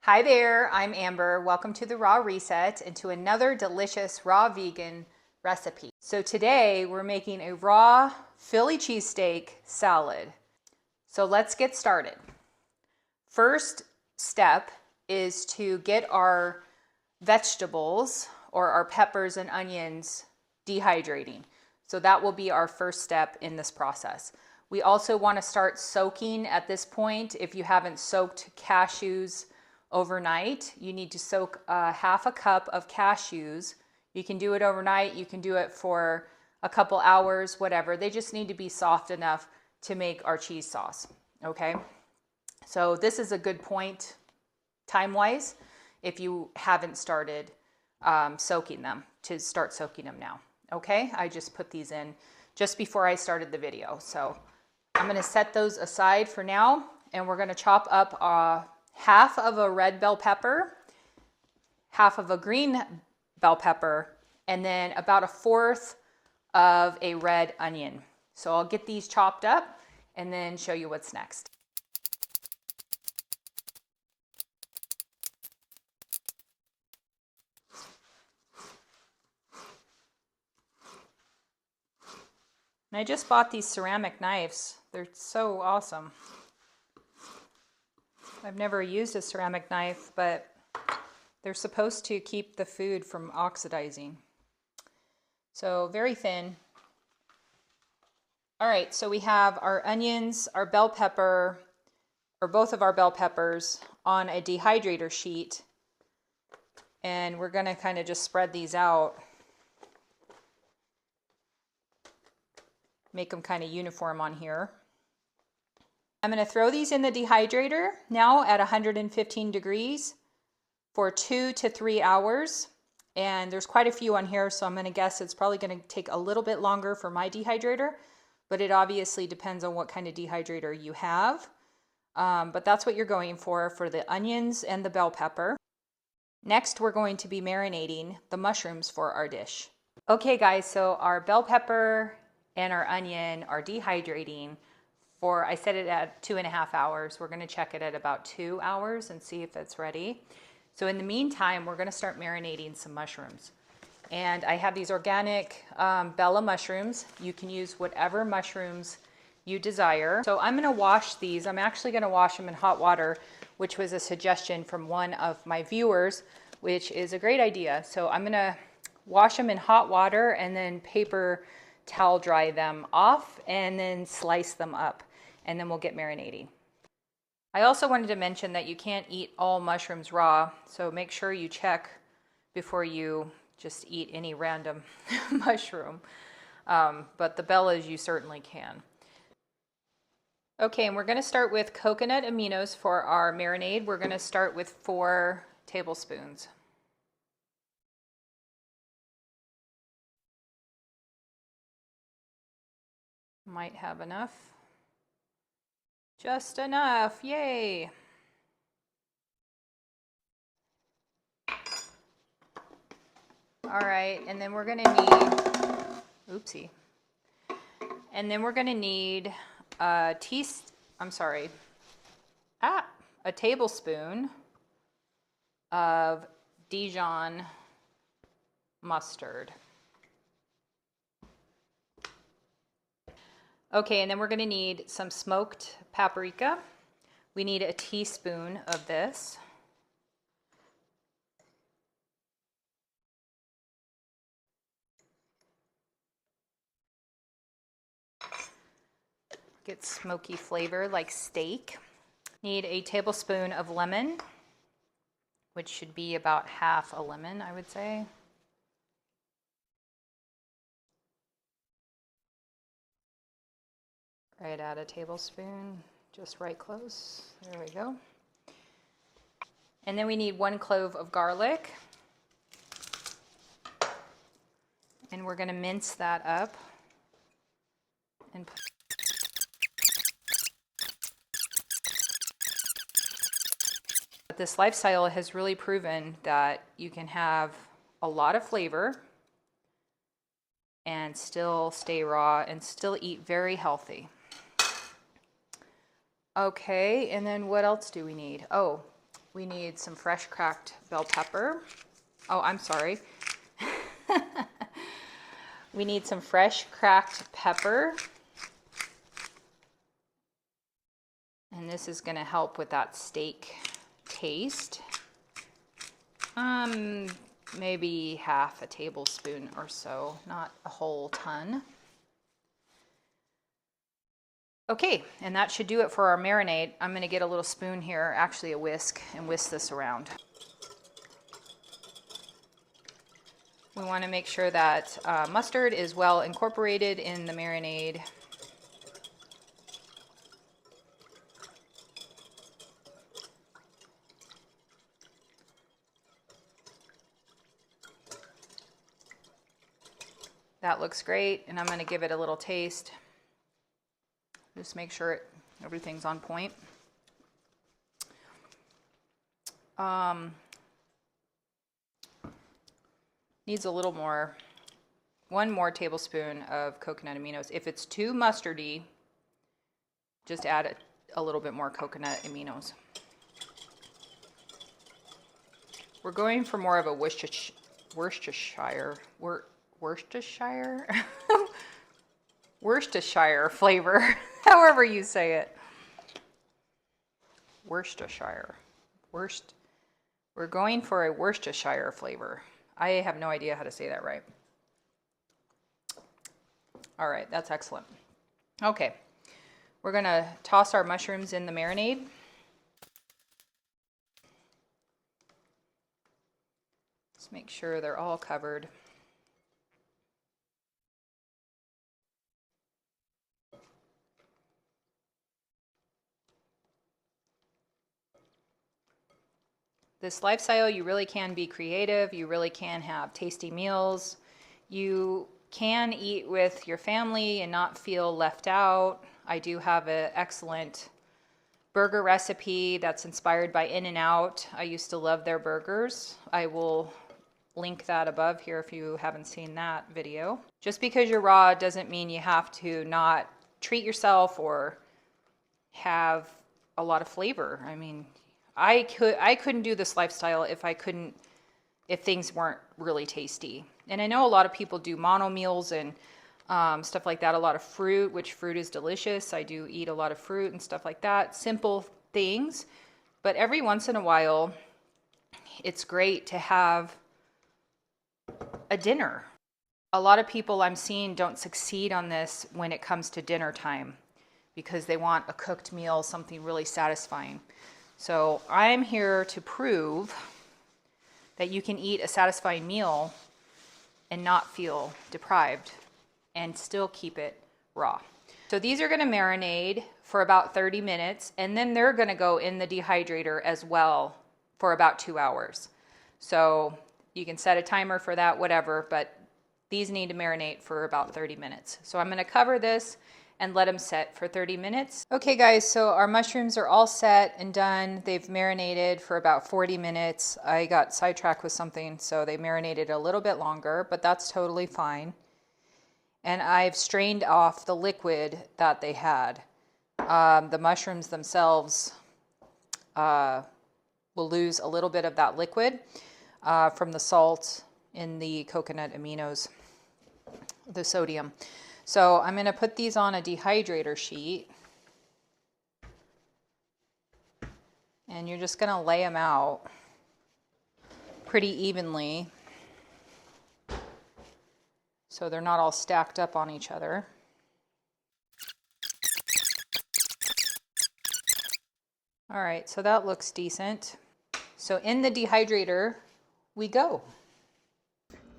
Hi there, I'm Amber. Welcome to the Raw Reset and to another delicious raw vegan recipe. So today we're making a raw Philly cheesesteak salad. So let's get started. First step is to get our vegetables or our peppers and onions dehydrating. So that will be our first step in this process. We also want to start soaking at this point. If you haven't soaked cashews overnight, you need to soak half a cup of cashews. You can do it overnight, you can do it for a couple hours, whatever. They just need to be soft enough to make our cheese sauce, okay? So this is a good point time-wise if you haven't started soaking them, to start soaking them now, okay? I just put these in just before I started the video. So I'm gonna set those aside for now, and we're gonna chop up half of a red bell pepper, half of a green bell pepper, and then about a fourth of a red onion. So I'll get these chopped up and then show you what's next. And I just bought these ceramic knives. They're so awesome. I've never used a ceramic knife, but they're supposed to keep the food from oxidizing. So very thin. All right, so we have our onions, our bell pepper, or both of our bell peppers on a dehydrator sheet. And we're gonna kind of just spread these out. Make them kind of uniform on here. I'm gonna throw these in the dehydrator now at 115 degrees for 2 to 3 hours. And there's quite a few on here, so I'm gonna guess it's probably gonna take a little bit longer for my dehydrator, but it obviously depends on what kind of dehydrator you have. But that's what you're going for the onions and the bell pepper. Next, we're going to be marinating the mushrooms for our dish. Okay guys, so our bell pepper and our onion are dehydrating for, I set it at 2.5 hours. We're gonna check it at about 2 hours and see if it's ready. So in the meantime, we're gonna start marinating some mushrooms. And I have these organic Bella mushrooms. You can use whatever mushrooms you desire. So I'm gonna wash these. I'm actually gonna wash them in hot water, which was a suggestion from one of my viewers, which is a great idea. So I'm gonna wash them in hot water and then paper towel dry them off and then slice them up, and then we'll get marinating. I also wanted to mention that you can't eat all mushrooms raw, so make sure you check before you just eat any random mushroom. But the bellas you certainly can. Okay, and we're gonna start with coconut aminos for our marinade. We're gonna start with 4 tablespoons. Might have enough. Just enough, yay! All right, and then we're gonna need, oopsie. And then we're gonna need a tablespoon of Dijon mustard. Okay, and then we're gonna need some smoked paprika. We need a teaspoon of this. Get smoky flavor like steak. Need a tablespoon of lemon, which should be about half a lemon, I would say. Right at a tablespoon, just right close. There we go. And then we need 1 clove of garlic. And we're gonna mince that up and put this lifestyle has really proven that you can have a lot of flavor and still stay raw and still eat very healthy. Okay, and then what else do we need? Oh, We need some fresh cracked bell pepper. Oh, I'm sorry. We need some fresh cracked pepper. And this is going to help with that steak taste. Maybe half a tablespoon or so, not a whole ton. Okay, and that should do it for our marinade. I'm going to get a little spoon here, actually a whisk, and whisk this around. We want to make sure that mustard is well incorporated in the marinade. That looks great, and I'm going to give it a little taste. Just make sure everything's on point. Needs a little more, 1 more tablespoon of coconut aminos. If it's too mustardy, just add a little bit more coconut aminos. We're going for more of a Worcestershire flavor, however you say it. Worcestershire. We're going for a Worcestershire flavor. I have no idea how to say that right. All right, that's excellent. Okay, we're gonna toss our mushrooms in the marinade. Just make sure they're all covered. This lifestyle, you really can be creative. You really can have tasty meals. You can eat with your family and not feel left out. I do have an excellent burger recipe that's inspired by In-N-Out. I used to love their burgers. I will link that above here if you haven't seen that video. Just because you're raw doesn't mean you have to not treat yourself or have a lot of flavor. I mean, I couldn't do this lifestyle if things weren't really tasty. And I know a lot of people do mono meals and stuff like that. A lot of fruit, which fruit is delicious. I do eat a lot of fruit and stuff like that. Simple things. But every once in a while, it's great to have a dinner. A lot of people I'm seeing don't succeed on this when it comes to dinner time because they want a cooked meal, something really satisfying. So I'm here to prove that you can eat a satisfying meal and not feel deprived and still keep it raw. So these are going to marinate for about 30 minutes, and then they're going to go in the dehydrator as well for about 2 hours. So you can set a timer for that, whatever, but these need to marinate for about 30 minutes. So I'm going to cover this and let them set for 30 minutes. Okay guys, so our mushrooms are all set and done. They've marinated for about 40 minutes. I got sidetracked with something, so they marinated a little bit longer, but that's totally fine. And I've strained off the liquid that they had. The mushrooms themselves will lose a little bit of that liquid from the salt in the coconut aminos, the sodium. So I'm going to put these on a dehydrator sheet, and you're just going to lay them out pretty evenly so they're not all stacked up on each other. All right, so that looks decent. So in the dehydrator we go.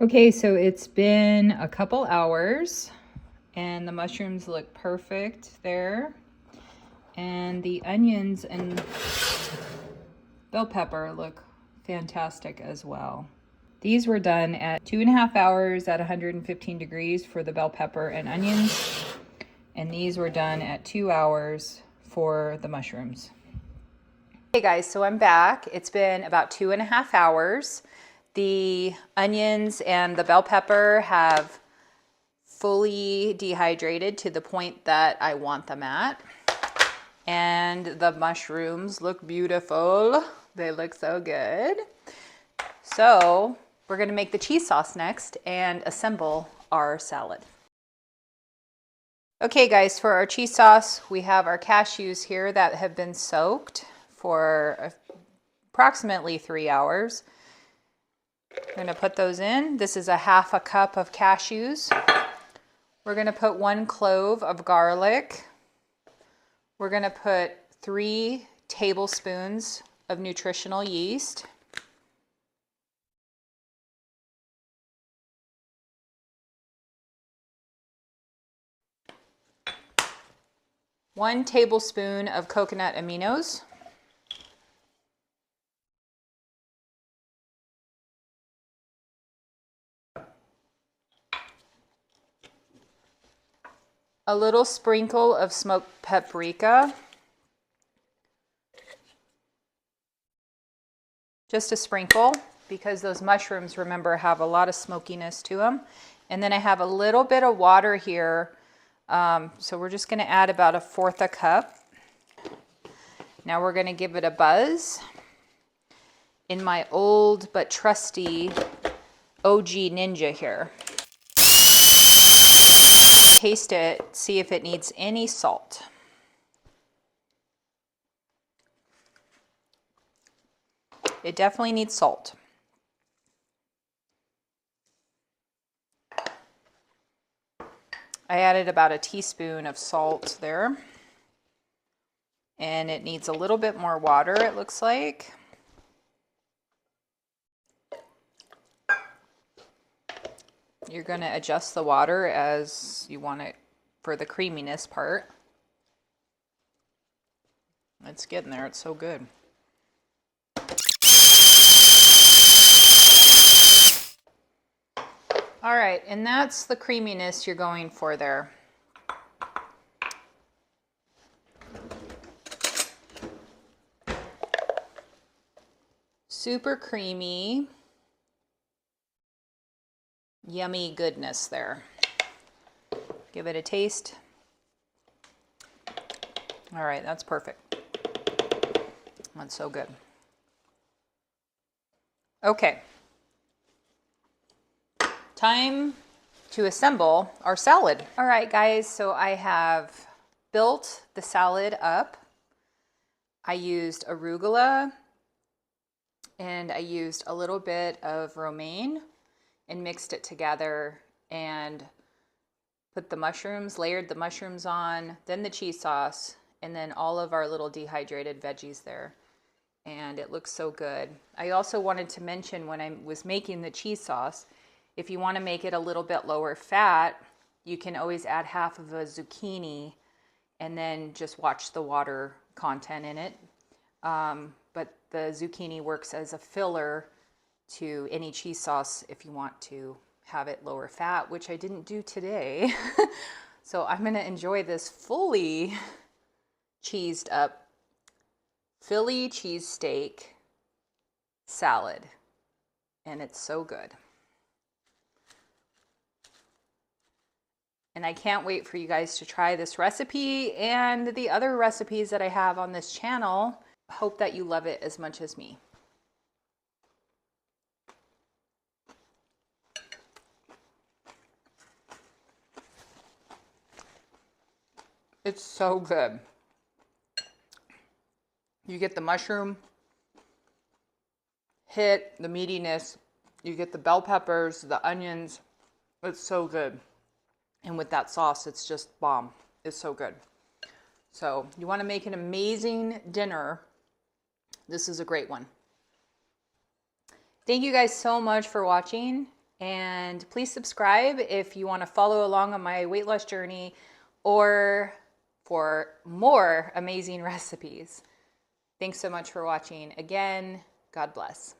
Okay, so it's been a couple hours. And the mushrooms look perfect there. And the onions and bell pepper look fantastic as well. These were done at 2.5 hours at 115 degrees for the bell pepper and onions. And these were done at 2 hours for the mushrooms. Hey guys, so I'm back. It's been about 2.5 hours. The onions and the bell pepper have fully dehydrated to the point that I want them at. And the mushrooms look beautiful. They look so good. So we're gonna make the cheese sauce next and assemble our salad. Okay guys, for our cheese sauce, we have our cashews here that have been soaked for approximately 3 hours. We're gonna put those in. This is a half a cup of cashews. We're gonna put 1 clove of garlic. We're gonna put 3 tablespoons of nutritional yeast. One tablespoon of coconut aminos. A little sprinkle of smoked paprika. Just a sprinkle, because those mushrooms, remember, have a lot of smokiness to them. And then I have a little bit of water here. So we're just gonna add about 1/4 a cup. Now we're gonna give it a buzz in my old but trusty OG Ninja here. Taste it, see if it needs any salt. It definitely needs salt. I added about a teaspoon of salt there. And it needs a little bit more water, it looks like. You're gonna adjust the water as you want it for the creaminess part. It's getting there, it's so good. All right, and that's the creaminess you're going for there. Super creamy, yummy goodness there. Give it a taste. All right, that's perfect. That's so good. Okay. Time to assemble our salad. All right, guys, so I have built the salad up. I used arugula and I used a little bit of romaine and mixed it together and put the mushrooms, layered the mushrooms on, then the cheese sauce, and then all of our little dehydrated veggies there. And it looks so good. I also wanted to mention when I was making the cheese sauce, if you want to make it a little bit lower fat, you can always add half of a zucchini and then just watch the water content in it. But the zucchini works as a filler to any cheese sauce if you want to have it lower fat, which I didn't do today. So I'm going to enjoy this fully cheesed up Philly cheesesteak salad. And it's so good. And I can't wait for you guys to try this recipe and the other recipes that I have on this channel. Hope that you love it as much as me. It's so good. You get the mushroom hit, the meatiness, you get the bell peppers, the onions. It's so good. And with that sauce, it's just bomb. It's so good. So you want to make an amazing dinner, this is a great one. Thank you guys so much for watching, and please subscribe if you want to follow along on my weight loss journey or for more amazing recipes. Thanks so much for watching. Again, God bless.